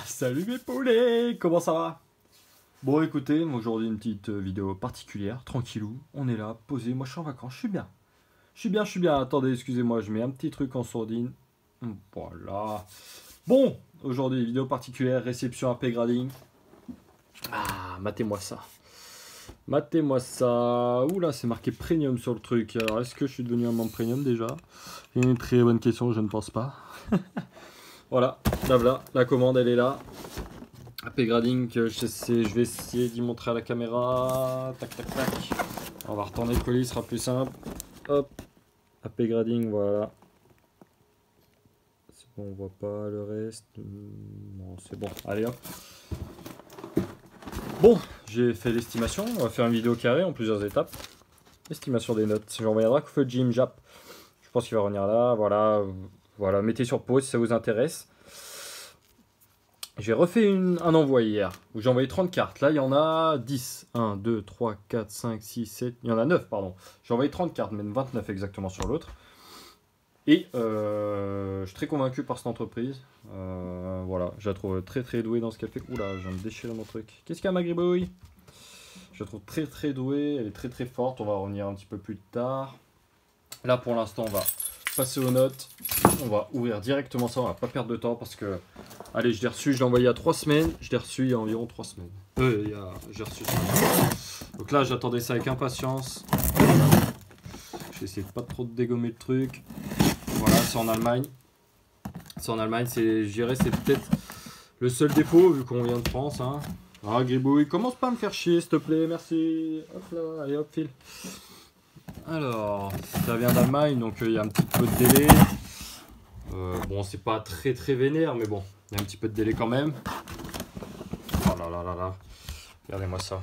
Salut mes poulets, comment ça va? Bon écoutez, aujourd'hui une petite vidéo particulière, tranquillou, on est là, posé, moi je suis en vacances, je suis bien. Je suis bien, attendez, excusez-moi, je mets un petit truc en sourdine. Voilà. Bon, aujourd'hui vidéo particulière, réception AP Grading. Ah, matez-moi ça. Matez-moi ça. Oula, c'est marqué premium sur le truc. Alors est-ce que je suis devenu un membre premium déjà? Une très bonne question, je ne pense pas. Voilà, là, la commande elle est là. AP Grading, je vais essayer d'y montrer à la caméra. Tac, tac, tac. On va retourner le colis, ce sera plus simple. Hop. AP Grading, voilà. C'est bon, on voit pas le reste. Non, c'est bon. Allez hop. Bon, j'ai fait l'estimation. On va faire une vidéo carrée en plusieurs étapes. Estimation des notes. J'ai envoyé un Dracofeu Jim Jap. Je pense qu'il va revenir là. Voilà. Voilà. Mettez sur pause si ça vous intéresse. J'ai refait un envoi hier, où j'ai envoyé 30 cartes. Là, il y en a 10. 1, 2, 3, 4, 5, 6, 7... Il y en a 9, pardon. J'ai envoyé 30 cartes, même 29 exactement sur l'autre. Et je suis très convaincu par cette entreprise. Voilà, je la trouve très très douée dans ce qu'elle fait. Oula, je viens de déchirer mon truc. Qu'est-ce qu'il y a, ma gribouille? Je la trouve très très douée, elle est très très forte. On va revenir un petit peu plus tard. Là, pour l'instant, on va passer aux notes. On va ouvrir directement ça, on va pas perdre de temps parce que... Allez, je l'ai reçu, je l'ai envoyé il y a 3 semaines. Je l'ai reçu il y a environ 3 semaines. J'ai reçu ça. Donc là, j'attendais ça avec impatience. Je vais essayer de pas trop dégommer le truc. Voilà, c'est en Allemagne. C'est en Allemagne, je dirais, c'est peut-être le seul défaut vu qu'on vient de France. Hein. Ah, Gribouille, commence pas à me faire chier, s'il te plaît, merci. Hop là, allez hop, file. Alors, ça vient d'Allemagne, donc il y a un petit peu de délai. Bon, c'est pas très très vénère, mais bon, il y a un petit peu de délai quand même. Oh là là là là, regardez-moi ça.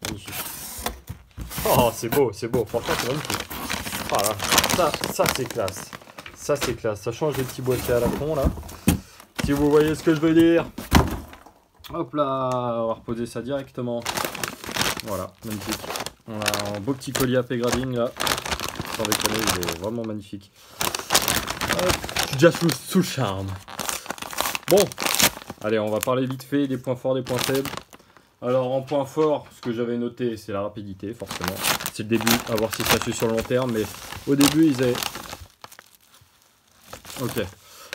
Magnifique. Oh, c'est beau, franchement c'est magnifique. Oh là, ça c'est classe. Ça c'est classe, ça change les petits boîtiers à la con là. Si vous voyez ce que je veux dire. Hop là, on va reposer ça directement. Voilà, magnifique. On a un beau petit colis AP Grading là. Sans déconner, il est vraiment magnifique. Je suis déjà sous le charme. Bon, allez, on va parler vite fait des points forts, des points faibles. Alors, en point fort, ce que j'avais noté, c'est la rapidité, forcément. C'est le début, à voir si ça suit sur le long terme, mais au début, ils avaient... Ok.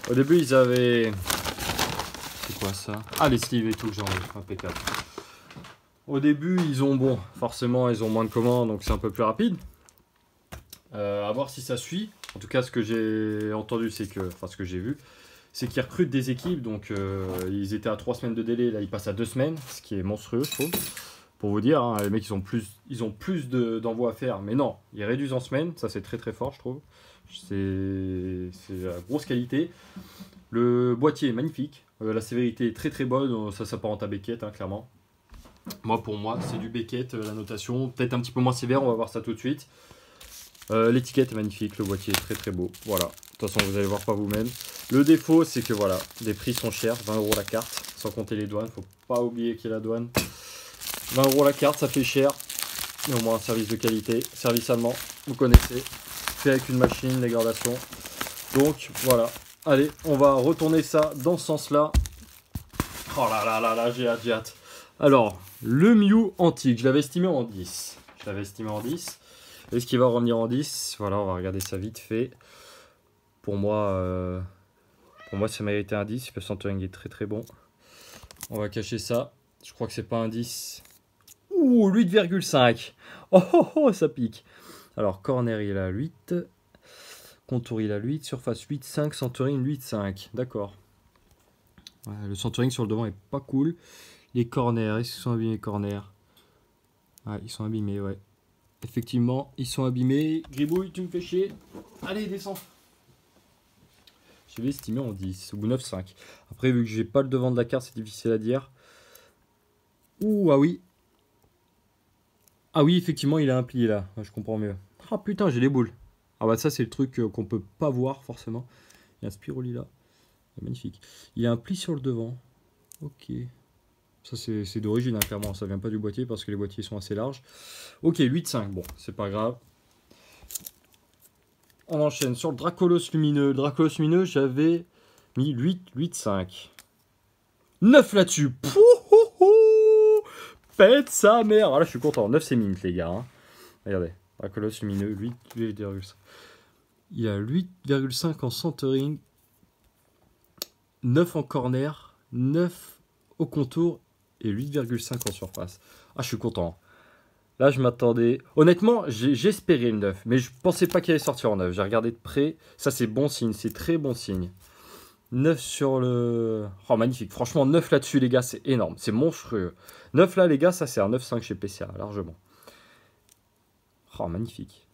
Au début, ils avaient... C'est quoi ça? Ah, les sleeves et tout, genre, impeccable. Au début, ils ont, bon, forcément, ils ont moins de commandes, donc c'est un peu plus rapide. À voir si ça suit. En tout cas, ce que j'ai entendu, c'est que, enfin, ce que j'ai vu, c'est qu'ils recrutent des équipes. Donc, ils étaient à 3 semaines de délai, là, ils passent à 2 semaines, ce qui est monstrueux, je trouve. Pour vous dire, hein, les mecs, ils ont plus d'envois à faire, mais non, ils réduisent en semaine. Ça, c'est très très fort, je trouve. C'est la grosse qualité. Le boîtier est magnifique. La sévérité est très très bonne. Ça s'apparente à Beckett, hein, clairement. Pour moi, c'est du Beckett, la notation. Peut-être un petit peu moins sévère, on va voir ça tout de suite. L'étiquette est magnifique, le boîtier est très très beau. Voilà, de toute façon vous allez voir par vous-même. Le défaut c'est que voilà, les prix sont chers, 20 € la carte, sans compter les douanes, faut pas oublier qu'il y a la douane. 20 € la carte, ça fait cher, mais au moins un service de qualité, service allemand, vous connaissez, fait avec une machine, dégradation. Donc voilà, allez, on va retourner ça dans ce sens-là. Oh là là là là, j'ai hâte. Alors, le Mew antique, je l'avais estimé en 10. Est-ce qu'il va revenir en 10? Voilà, on va regarder ça vite fait. Pour moi, ça méritait un 10. Le centering est très très bon. On va cacher ça. Je crois que c'est pas un 10. Ouh, 8,5. Oh, oh, oh, ça pique. Alors, corner, il a 8. Contour, il a 8. Surface, 8,5. Centering, 8,5. D'accord. Ouais, le centering sur le devant est pas cool. Les corners, est-ce qu'ils sont abîmés, les corners? Ouais, ils sont abîmés, ouais. Effectivement, ils sont abîmés. Gribouille, tu me fais chier. Allez, descends. Je vais estimer en 10 ou 9,5. Après, vu que j'ai pas le devant de la carte, c'est difficile à dire. Ouh, ah oui. Ah oui, effectivement, il a un pli là. Je comprends mieux. Ah putain, j'ai les boules. Ah bah ça, c'est le truc qu'on peut pas voir forcément. Il y a un Spiroli là. Magnifique. Il y a un pli sur le devant. Ok. Ça c'est d'origine, hein, clairement, ça vient pas du boîtier parce que les boîtiers sont assez larges. Ok, 8,5, bon, c'est pas grave. On enchaîne sur le Dracolos lumineux. Le Dracolos lumineux, j'avais mis 8, 8, 5. 9 là-dessus. Pouhouhou, pète sa mère. Ah là, je suis content. 9, c'est mint, les gars. Hein. Regardez. Un colosse lumineux. 8,5. Il y a 8,5 en centering. 9 en corner. 9 au contour. Et 8,5 en surface. Ah, je suis content. Là, je m'attendais... Honnêtement, j'espérais le 9. Mais je pensais pas qu'il allait sortir en 9. J'ai regardé de près. Ça, c'est bon signe. C'est très bon signe. 9 sur le... Oh, magnifique. Franchement, 9 là-dessus, les gars, c'est énorme. C'est monstrueux. 9 là, les gars, ça, c'est un 9,5 chez PCA, largement. Oh, magnifique.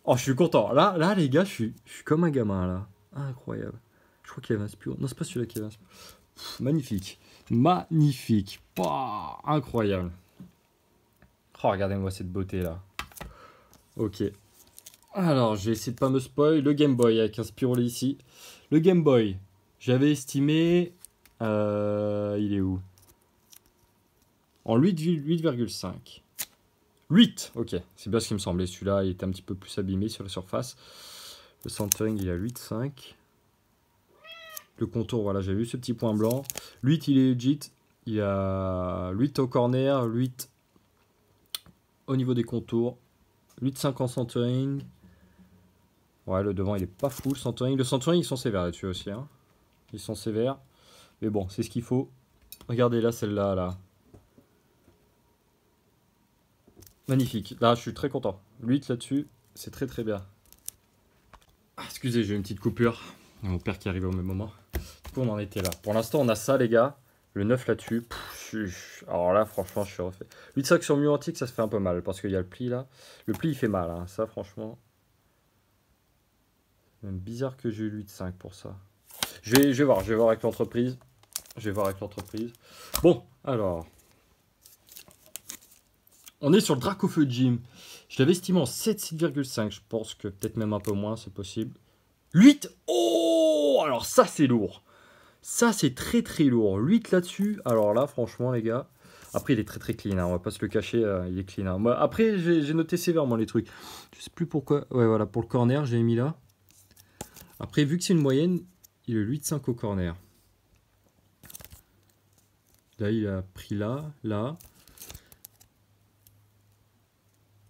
Oh, je suis content. Là les gars, je suis comme un gamin, là. Incroyable. Je crois qu'il y avait un spion. Non, c'est pas celui-là qui avait un spion. Magnifique. Magnifique. Pouah, incroyable. Oh, regardez-moi cette beauté-là. Ok. Alors, je vais essayer de pas me spoil. Le Game Boy avec un Spirou ici. Le Game Boy, j'avais estimé... il est où? En 8,5. 8, ok. C'est bien ce qui me semblait. Celui-là, il était un petit peu plus abîmé sur la surface. Le centering, il est à 8,5. Le contour, voilà, j'ai vu ce petit point blanc. 8, il est legit. Il y a 8 au corner, 8 au niveau des contours. 8,5 en centering. Ouais, le devant, il est pas fou, le centering. Le centering, ils sont sévères là-dessus aussi. Hein. Ils sont sévères. Mais bon, c'est ce qu'il faut. Regardez là, celle-là, là. Magnifique. Là, je suis très content. 8 là-dessus, c'est très très bien. Ah, excusez, j'ai eu une petite coupure. Mon père qui arrive au même moment. Du coup, on en était là. Pour l'instant, on a ça, les gars. Le 9 là-dessus. Alors là, franchement, je suis refait. 8,5 sur Mu Antique, ça se fait un peu mal. Parce qu'il y a le pli là. Le pli, il fait mal. Hein. Ça, franchement. C'est même bizarre que j'ai eu 8,5 pour ça. Je vais voir avec l'entreprise. Bon, alors. On est sur le Dracofeu Gym. Je l'avais estimé en 7,5. Je pense que peut-être même un peu moins, c'est possible. 8. Oh, alors ça, c'est lourd. Ça, c'est très très lourd. 8 là-dessus. Alors là, franchement, les gars. Après, il est très très clean. Hein. On va pas se le cacher. Il est clean. Hein. Moi, après, j'ai noté sévèrement les trucs. Je sais plus pourquoi. Ouais, voilà. Pour le corner, j'ai mis là. Après, vu que c'est une moyenne, il est 8,5 au corner. Là, il a pris là, là.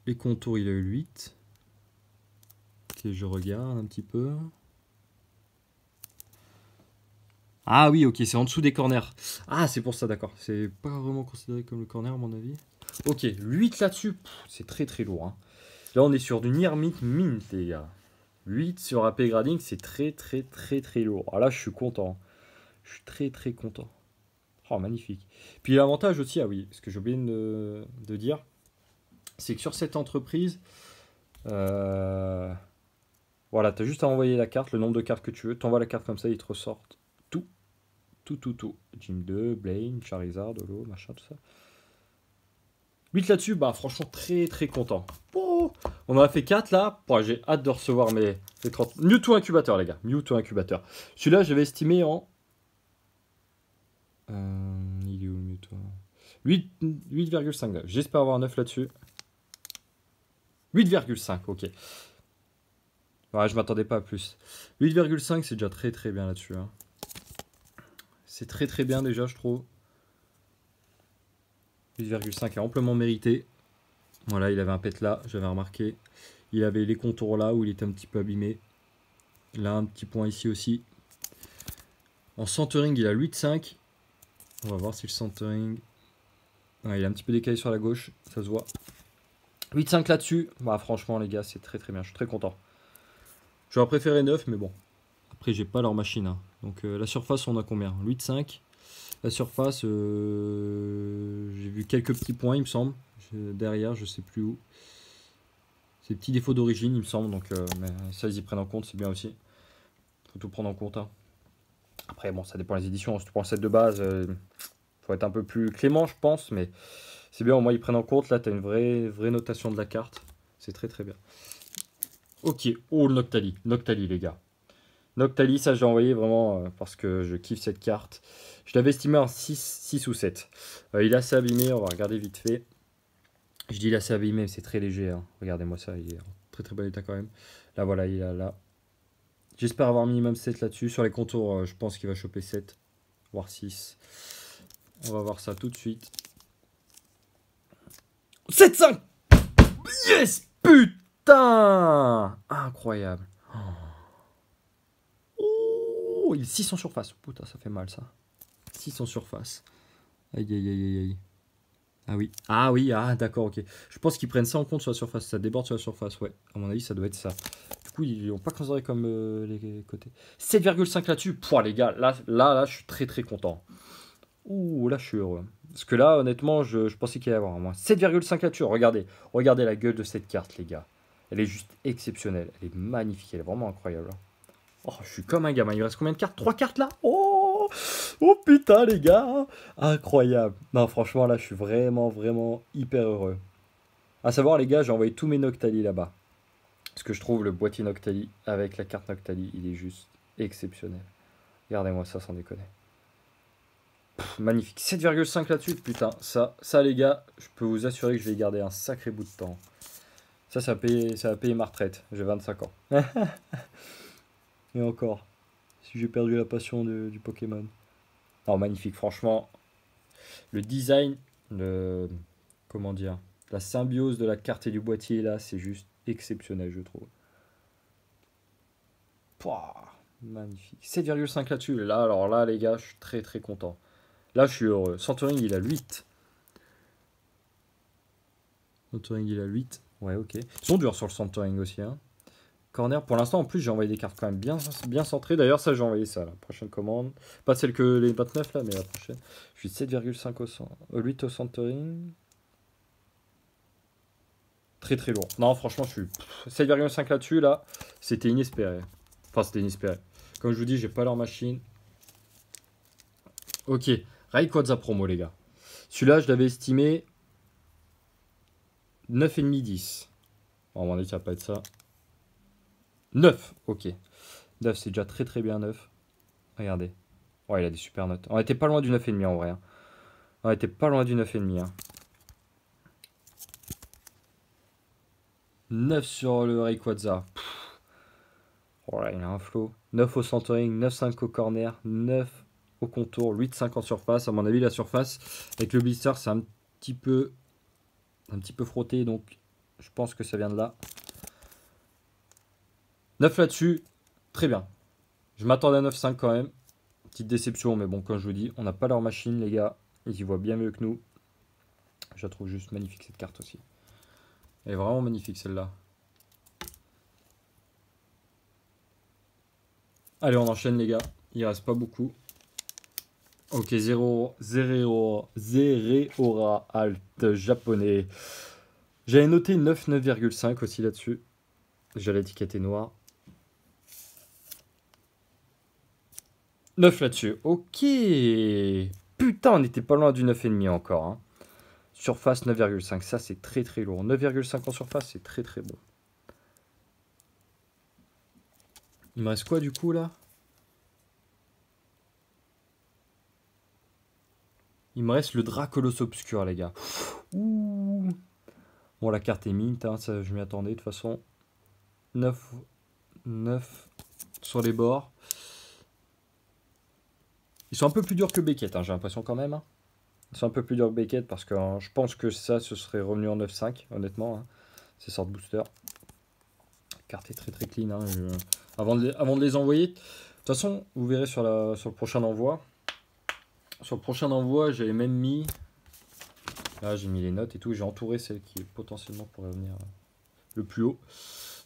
Les contours, il a eu 8. Ok, je regarde un petit peu. Ah oui, ok, c'est en dessous des corners. Ah, c'est pour ça, d'accord. C'est pas vraiment considéré comme le corner, à mon avis. Ok, 8 là-dessus, c'est très très lourd. Hein. Là, on est sur du Near Mint Mint, les gars. 8 sur AP Grading, c'est très très très très lourd. Ah là, je suis content. Je suis très très content. Oh, magnifique. Puis l'avantage aussi, ah oui, ce que j'ai oublié de dire, c'est que sur cette entreprise, voilà, tu as juste à envoyer la carte, le nombre de cartes que tu veux. Tu envoies la carte comme ça, ils te ressortent tout. Gym 2, Blaine, Charizard, Holo, machin, tout ça. 8 là-dessus, bah franchement, très très content. Oh, on en a fait 4 là. Bon, j'ai hâte de recevoir mes 30. Mewtwo incubateur, les gars. Mewtwo incubateur. Celui-là, j'avais estimé en. Il est où Mewtwo 8,5. J'espère avoir 9 là-dessus. 8,5, ok. Ouais, je m'attendais pas à plus. 8,5, c'est déjà très très bien là-dessus. Hein. C'est très très bien déjà, je trouve. 8,5 est amplement mérité. Voilà, il avait un pet là, j'avais remarqué. Il avait les contours là où il était un petit peu abîmé. Là, un petit point ici aussi. En centering, il a 8,5. On va voir si le centering... Ouais, il est un petit peu décalé sur la gauche, ça se voit. 8,5 là-dessus. Bah, franchement, les gars, c'est très très bien. Je suis très content. J'aurais préféré 9, mais bon. Après, j'ai pas leur machine. Hein. Donc, la surface, on a combien 8,5. La surface, j'ai vu quelques petits points, il me semble. Derrière, je sais plus où. C'est des petits défauts d'origine, il me semble. Donc, mais ça, ils y prennent en compte, c'est bien aussi. Faut tout prendre en compte. Hein. Après, bon, ça dépend des éditions. Si tu prends le set de base, faut être un peu plus clément, je pense. Mais c'est bien, au moins, ils prennent en compte. Là, tu as une vraie notation de la carte. C'est très, très bien. Ok, oh, le Noctali. Noctali, les gars. Noctali, ça, j'ai envoyé vraiment parce que je kiffe cette carte. Je l'avais estimé en 6 ou 7. Il est assez abîmé, on va regarder vite fait. Je dis il est assez abîmé, c'est très léger. Hein. Regardez-moi ça, il est en très très bon état quand même. Là, voilà, il est là. J'espère avoir minimum 7 là-dessus. Sur les contours, je pense qu'il va choper 7, voire 6. On va voir ça tout de suite. 7-5. Yes. Putain. Incroyable. Oh, il est 6 en surface. Putain, ça fait mal ça. 6 en surface. Aïe, aïe, aïe, aïe, aïe. Ah oui, d'accord, ok. Je pense qu'ils prennent ça en compte sur la surface. Ça déborde sur la surface, ouais. À mon avis, ça doit être ça. Du coup, ils n'ont pas considéré comme les côtés. 7,5 là-dessus. Pouah, les gars, là, je suis très, très content. Ouh, là, je suis heureux. Parce que là, honnêtement, je pensais qu'il y allait avoir moins. 7,5 là-dessus. Regardez la gueule de cette carte, les gars. Elle est juste exceptionnelle. Elle est magnifique. Elle est vraiment incroyable. Oh, je suis comme un gamin. Il me reste combien de cartes? 3 cartes là? Oh, oh putain, les gars. Incroyable. Non, franchement, là, je suis vraiment, vraiment hyper heureux. À savoir, les gars, j'ai envoyé tous mes Noctali là-bas. Parce que je trouve le boîtier Noctali avec la carte Noctali, il est juste exceptionnel. Regardez-moi ça, sans déconner. Magnifique. 7,5 là-dessus. Putain, ça, les gars, je peux vous assurer que je vais y garder un sacré bout de temps. Ça va payer ma retraite. J'ai 25 ans. Et encore, si j'ai perdu la passion du Pokémon. Non, magnifique, franchement. Le design, comment dire, la symbiose de la carte et du boîtier, là, c'est juste exceptionnel, je trouve. Pouah, magnifique. 7,5 là-dessus. Là, alors là, les gars, je suis très, très content. Là, je suis heureux. Centering, il a 8. Centering, il a 8. Ouais, ok. Ils sont durs sur le Centering aussi, hein. Corner, pour l'instant, en plus, j'ai envoyé des cartes quand même bien centrées. D'ailleurs, ça, j'ai envoyé ça, la prochaine commande. Pas celle que les 29, là, mais la prochaine. Je suis 7,5 au 8 au centering. Très, très lourd. Non, franchement, je suis 7,5 là-dessus, là. C'était inespéré. Enfin, c'était inespéré. Comme je vous dis, j'ai pas leur machine. Ok. Rayquaza promo, les gars. Celui-là, je l'avais estimé 9,5, 10. Bon, à mon avis, ça va pas être ça. 9, ok. 9, c'est déjà très très bien 9. Regardez. Ouais, il a des super notes. On était pas loin du 9,5 en vrai. Hein. On était pas loin du 9,5. Hein. 9 sur le Rayquaza. Voilà, il a un flow. 9 au centering, 9,5 au corner, 9 au contour, 8,5 en surface. À mon avis, la surface, avec le blister, c'est un petit peu frotté. Donc, je pense que ça vient de là. 9 là-dessus, très bien. Je m'attendais à 9,5 quand même. Petite déception, mais bon, comme je vous dis, on n'a pas leur machine, les gars. Ils y voient bien mieux que nous. Je la trouve juste magnifique, cette carte aussi. Elle est vraiment magnifique, celle-là. Allez, on enchaîne, les gars. Il reste pas beaucoup. Ok, 0 aura alt japonais. J'avais noté 9, 9,5 aussi là-dessus. J'allais étiqueter noir. 9 là-dessus. Ok. Putain, on n'était pas loin du 9,5 encore. Hein. Surface 9,5. Ça, c'est très très lourd. 9,5 en surface, c'est très très bon. Il me reste quoi du coup là? Il me reste le Dracolos Obscur, les gars. Ouh. Bon, la carte est mint, hein, ça, je m'y attendais de toute façon. 9 sur les bords. Ils sont un peu plus durs que Beckett, hein, j'ai l'impression quand même. Hein. Ils sont un peu plus durs que Beckett parce que je pense que ça, ce serait revenu en 9,5, honnêtement. Hein. Ces sortes de boosters. La carte est très très clean. Hein, avant de les envoyer. De toute façon, vous verrez sur le prochain envoi. Sur le prochain envoi, j'avais même mis... Là, j'ai mis les notes et tout. J'ai entouré celle qui potentiellement pourrait venir le plus haut.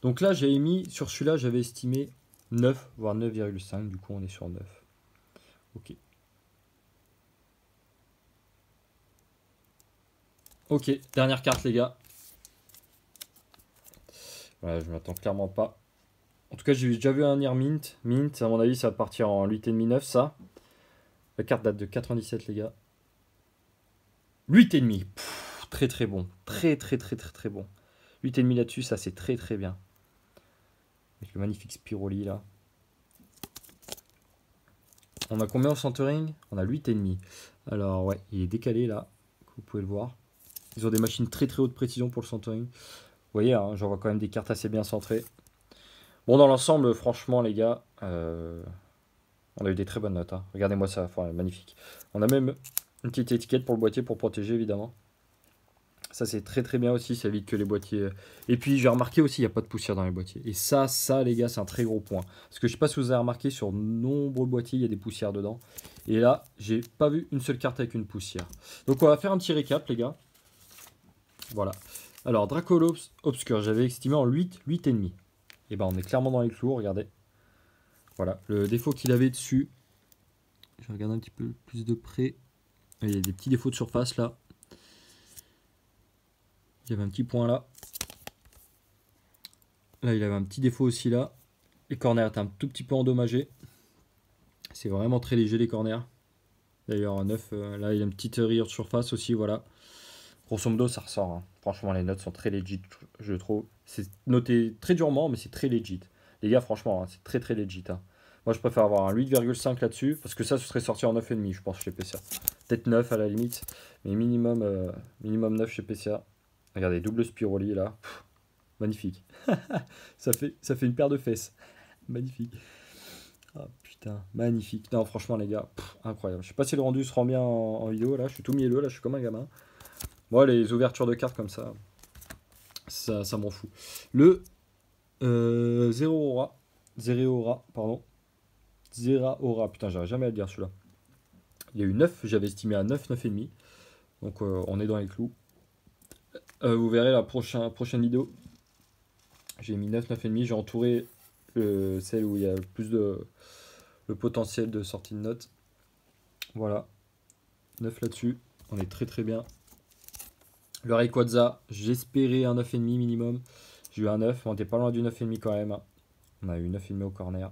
Donc là, j'avais mis... Sur celui-là, j'avais estimé 9, voire 9,5. Du coup, on est sur 9. Ok. Ok, dernière carte, les gars. Voilà, je m'attends clairement pas. En tout cas, j'ai déjà vu un Nier Mint. Mint, à mon avis, ça va partir en 8,5, 9, ça. La carte date de 97, les gars. 8,5. Très très bon. Très très très très très bon. 8,5 là-dessus, ça c'est très très bien. Avec le magnifique Spiroli là. On a combien au centering? On a 8,5. Alors ouais, il est décalé là. Vous pouvez le voir. Ils ont des machines très très haute précision pour le centering. Vous voyez, hein, j'en vois quand même des cartes assez bien centrées. Bon, dans l'ensemble, franchement, les gars, on a eu des très bonnes notes. Hein. Regardez-moi ça, enfin, magnifique. On a même une petite étiquette pour le boîtier pour protéger, évidemment. Ça, c'est très très bien aussi, ça évite que les boîtiers... Et puis, j'ai remarqué aussi, il n'y a pas de poussière dans les boîtiers. Et ça, les gars, c'est un très gros point. Parce que je ne sais pas si vous avez remarqué, sur de nombreux boîtiers, il y a des poussières dedans. Et là, j'ai pas vu une seule carte avec une poussière. Donc, on va faire un petit récap, les gars. Voilà. Alors, Dracolops Obscur, j'avais estimé en 8, 8,5. Et ben, on est clairement dans les clous, regardez. Voilà, le défaut qu'il avait dessus. Je regarde un petit peu plus de près. Il y a des petits défauts de surface, là. Il y avait un petit point là. Là, il avait un petit défaut aussi là. Les corners étaient un tout petit peu endommagés. C'est vraiment très léger les corners. D'ailleurs, un 9, là, il y a une petite rayure de surface aussi, voilà. Grosso modo, ça ressort. Hein. Franchement, les notes sont très legit, je trouve. C'est noté très durement, mais c'est très legit. Les gars, franchement, hein, c'est très très legit. Hein. Moi, je préfère avoir un 8,5 là-dessus, parce que ça, ce serait sorti en 9,5, je pense, chez PCA. Peut-être 9 à la limite, mais minimum, minimum 9 chez PCA. Regardez, double Spiroli là. Pff, magnifique. ça fait une paire de fesses. Magnifique. Ah putain, magnifique. Non, franchement, les gars, incroyable. Je sais pas si le rendu se rend bien en vidéo là. Je suis tout mielleux là, je suis comme un gamin. Moi, les ouvertures de cartes comme ça m'en fout. Le Zeraora, pardon. Zeraora, putain, j'arrive jamais à le dire celui-là. Il y a eu 9, j'avais estimé à 9, 9,5. Donc on est dans les clous. Vous verrez la prochaine vidéo. J'ai mis 9, 9,5. J'ai entouré celle où il y a le plus de le potentiel de sortie de notes. Voilà. 9 là-dessus. On est très très bien. Le Rayquaza, j'espérais un 9,5 minimum. J'ai eu un 9. On était pas loin du 9,5 quand même. On a eu 9,5 au corner.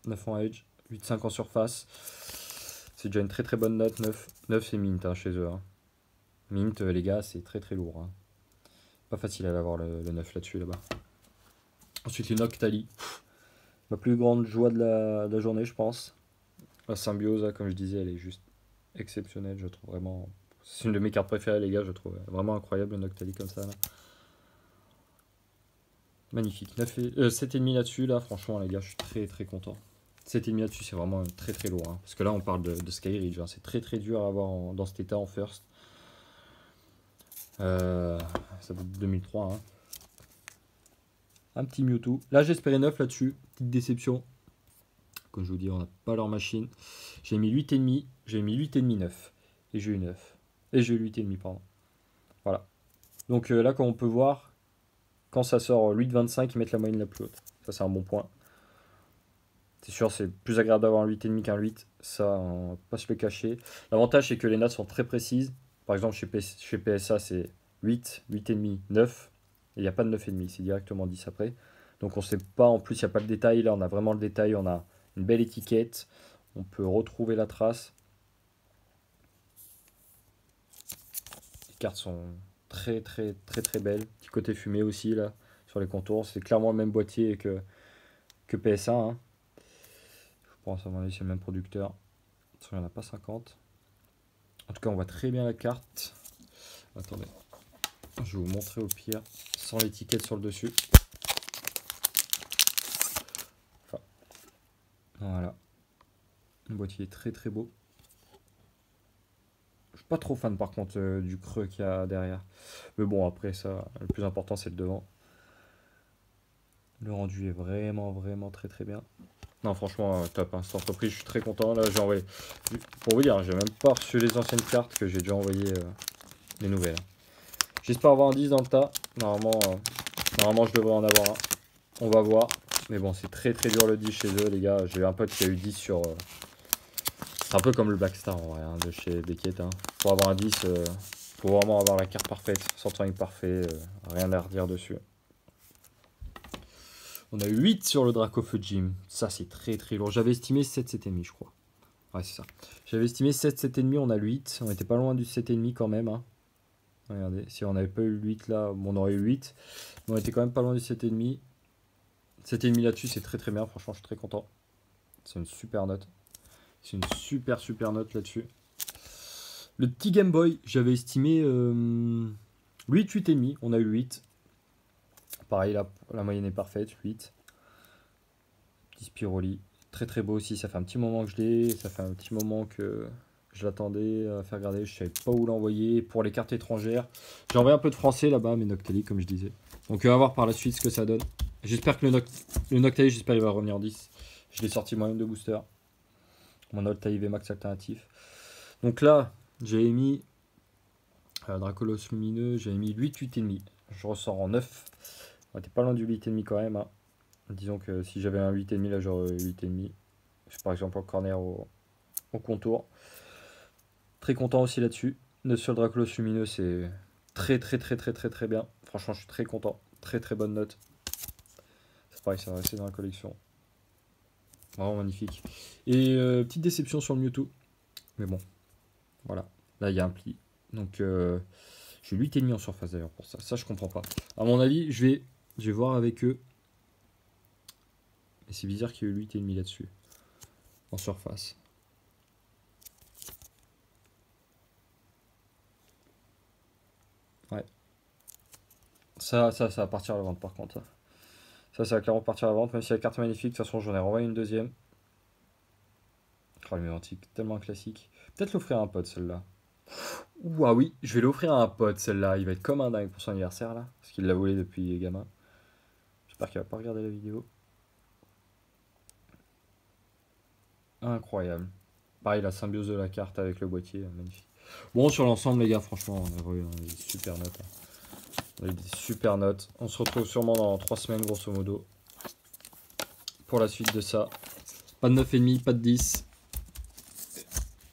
9 en edge. 8,5 en surface. C'est déjà une très très bonne note. 9, 9 c'est mint hein, chez eux. Hein. Mint, les gars, c'est très très lourd. Hein. Pas facile à avoir le 9 là-dessus là-bas. Ensuite, les Noctali. Ma plus grande joie de la journée, je pense. La symbiose, là, comme je disais, elle est juste exceptionnelle. Je trouve vraiment. C'est une de mes cartes préférées, les gars. Je trouve vraiment incroyable le Noctali comme ça. Là. Magnifique. 7,5 là-dessus, là, franchement, les gars, je suis très très content. 7,5 là-dessus, c'est vraiment très très lourd. Hein. Parce que là, on parle de Skyridge. Hein. C'est très très dur à avoir dans cet état en first. Ça date de 2003. Hein. Un petit Mewtwo. Là, j'espérais 9 là-dessus. Petite déception. Comme je vous dis, on n'a pas leur machine. J'ai mis 8,5. J'ai mis 8,5, 9. Et j'ai eu 9. Et j'ai eu 8,5, pardon. Voilà. Donc là, comme on peut voir, quand ça sort 8,25, ils mettent la moyenne la plus haute. Ça, c'est un bon point. C'est sûr, c'est plus agréable d'avoir un 8,5 qu'un 8. Ça, on va pas se le cacher. L'avantage, c'est que les notes sont très précises. Par exemple, chez PSA, c'est 8, 8,5, 9. Et il n'y a pas de 9,5, c'est directement 10 après. Donc on ne sait pas, en plus, il n'y a pas le détail. Là, on a vraiment le détail. On a une belle étiquette. On peut retrouver la trace. Les cartes sont très, très, très, très belles. Petit côté fumé aussi, là, sur les contours. C'est clairement le même boîtier que PSA. Hein. Je pense à mon avis, c'est le même producteur. Il n'y en a pas 50. En tout cas, on voit très bien la carte. Attendez. Je vais vous montrer au pire, sans l'étiquette sur le dessus. Enfin, voilà. Le boîtier est très très beau. Je suis pas trop fan par contre du creux qu'il y a derrière. Mais bon, après ça, le plus important c'est le devant. Le rendu est vraiment vraiment très très bien. Non, franchement, top. Hein. Cette entreprise, je suis très content. Là, j'ai envoyé. Pour vous dire, j'ai même pas reçu les anciennes cartes que j'ai déjà envoyé les nouvelles. J'espère avoir un 10 dans le tas. Normalement, je devrais en avoir un. On va voir. Mais bon, c'est très très dur le 10 chez eux, les gars. J'ai un pote qui a eu 10 sur. C'est un peu comme le Blackstar en vrai, hein, de chez Beckett. Hein. Pour avoir un 10, faut vraiment avoir la carte parfaite. Centering parfait. Rien à redire dessus. On a eu 8 sur le Dracofeu Gym. Ça, c'est très très lourd. J'avais estimé 7, 7,5, je crois. Ouais, c'est ça. J'avais estimé 7, 7,5. On a le 8. On était pas loin du 7,5 quand même. Hein. Regardez, si on n'avait pas eu le 8 là, on aurait eu 8. Mais on était quand même pas loin du 7,5. 7,5 là-dessus, c'est très très bien. Franchement, je suis très content. C'est une super note. C'est une super super note là-dessus. Le petit Game Boy, j'avais estimé 8, 8,5. On a eu 8. Pareil, la moyenne est parfaite, 8. petit Spiroli. Très très beau aussi, ça fait un petit moment que je l'ai, ça fait un petit moment que je l'attendais à faire garder, je savais pas où l'envoyer. Pour les cartes étrangères, j'ai envoyé un peu de français là-bas, mais Noctali comme je disais. Donc on va voir par la suite ce que ça donne. J'espère que le Noctali, j'espère il va revenir en 10. Je l'ai sorti moi-même de booster. Mon Noctali VMAX alternatif. Donc là, j'ai mis Dracolos lumineux, j'ai mis 8, 8,5. Je ressors en 9. On était pas loin du 8,5 quand même. Hein. Disons que si j'avais un 8,5, là j'aurais 8,5. Par exemple en corner au contour. Très content aussi là-dessus. 9 sur le Dracolos lumineux, c'est très bien. Franchement, je suis très content. Très très bonne note. C'est pareil, ça va rester dans la collection. Vraiment magnifique. Et petite déception sur le Mewtwo. Mais bon, voilà. Là, il y a un pli. Donc, j'ai 8,5 en surface d'ailleurs pour ça. Ça, je comprends pas. À mon avis, je vais voir avec eux. Mais c'est bizarre qu'il y ait eu 8,5 là-dessus. En surface. Ouais. Ça va partir à la vente par contre. Ça va clairement partir à la vente. Même si la carte est magnifique. De toute façon, j'en ai renvoyé une deuxième. Oh, le antique, tellement classique. Peut-être l'offrir à un pote celle-là. Ouh, ah oui, je vais l'offrir à un pote celle-là. Il va être comme un dingue pour son anniversaire là. Parce qu'il l'a volé depuis gamin. J'espère qu'il va pas regarder la vidéo. Incroyable. Pareil, la symbiose de la carte avec le boîtier, magnifique. Bon, sur l'ensemble, les gars, franchement, on a eu des super notes. On a eu des super notes. On se retrouve sûrement dans 3 semaines, grosso modo. Pour la suite de ça. Pas de 9,5, pas de 10.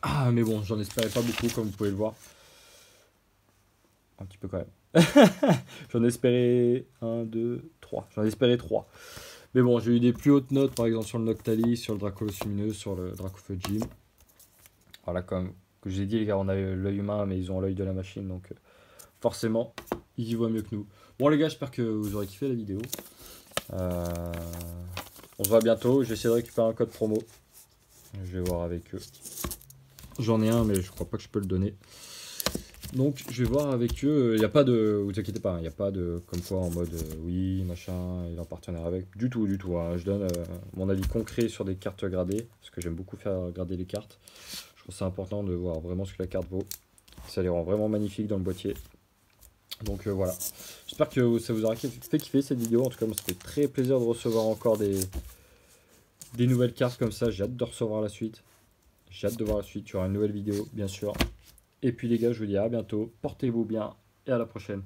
Ah, mais bon, j'en espérais pas beaucoup, comme vous pouvez le voir. Un petit peu quand même. J'en espérais 1, 2, 3. J'en espérais 3. Mais bon, j'ai eu des plus hautes notes, par exemple sur le Noctali, sur le Dracolos lumineux, sur le Dracofeu-Gym. Voilà, comme que j'ai dit, les gars, on a l'œil humain, mais ils ont l'œil de la machine, donc forcément, ils y voient mieux que nous. Bon, les gars, j'espère que vous aurez kiffé la vidéo. On se voit bientôt. J'essaie de récupérer un code promo. Je vais voir avec eux. J'en ai un, mais je crois pas que je peux le donner. Donc je vais voir avec eux, il n'y a pas de, vous inquiétez pas, il n'y a pas de comme quoi en mode oui, machin, il est en partenaire avec, du tout, hein. Je donne mon avis concret sur des cartes gradées, parce que j'aime beaucoup faire grader les cartes. Je trouve c'est important de voir vraiment ce que la carte vaut, ça les rend vraiment magnifiques dans le boîtier. Donc voilà, j'espère que ça vous aura fait kiffer cette vidéo, en tout cas moi ça fait très plaisir de recevoir encore des nouvelles cartes comme ça, j'ai hâte de recevoir la suite. J'ai hâte de voir la suite, il y aura une nouvelle vidéo bien sûr. Et puis les gars, je vous dis à bientôt, portez-vous bien et à la prochaine.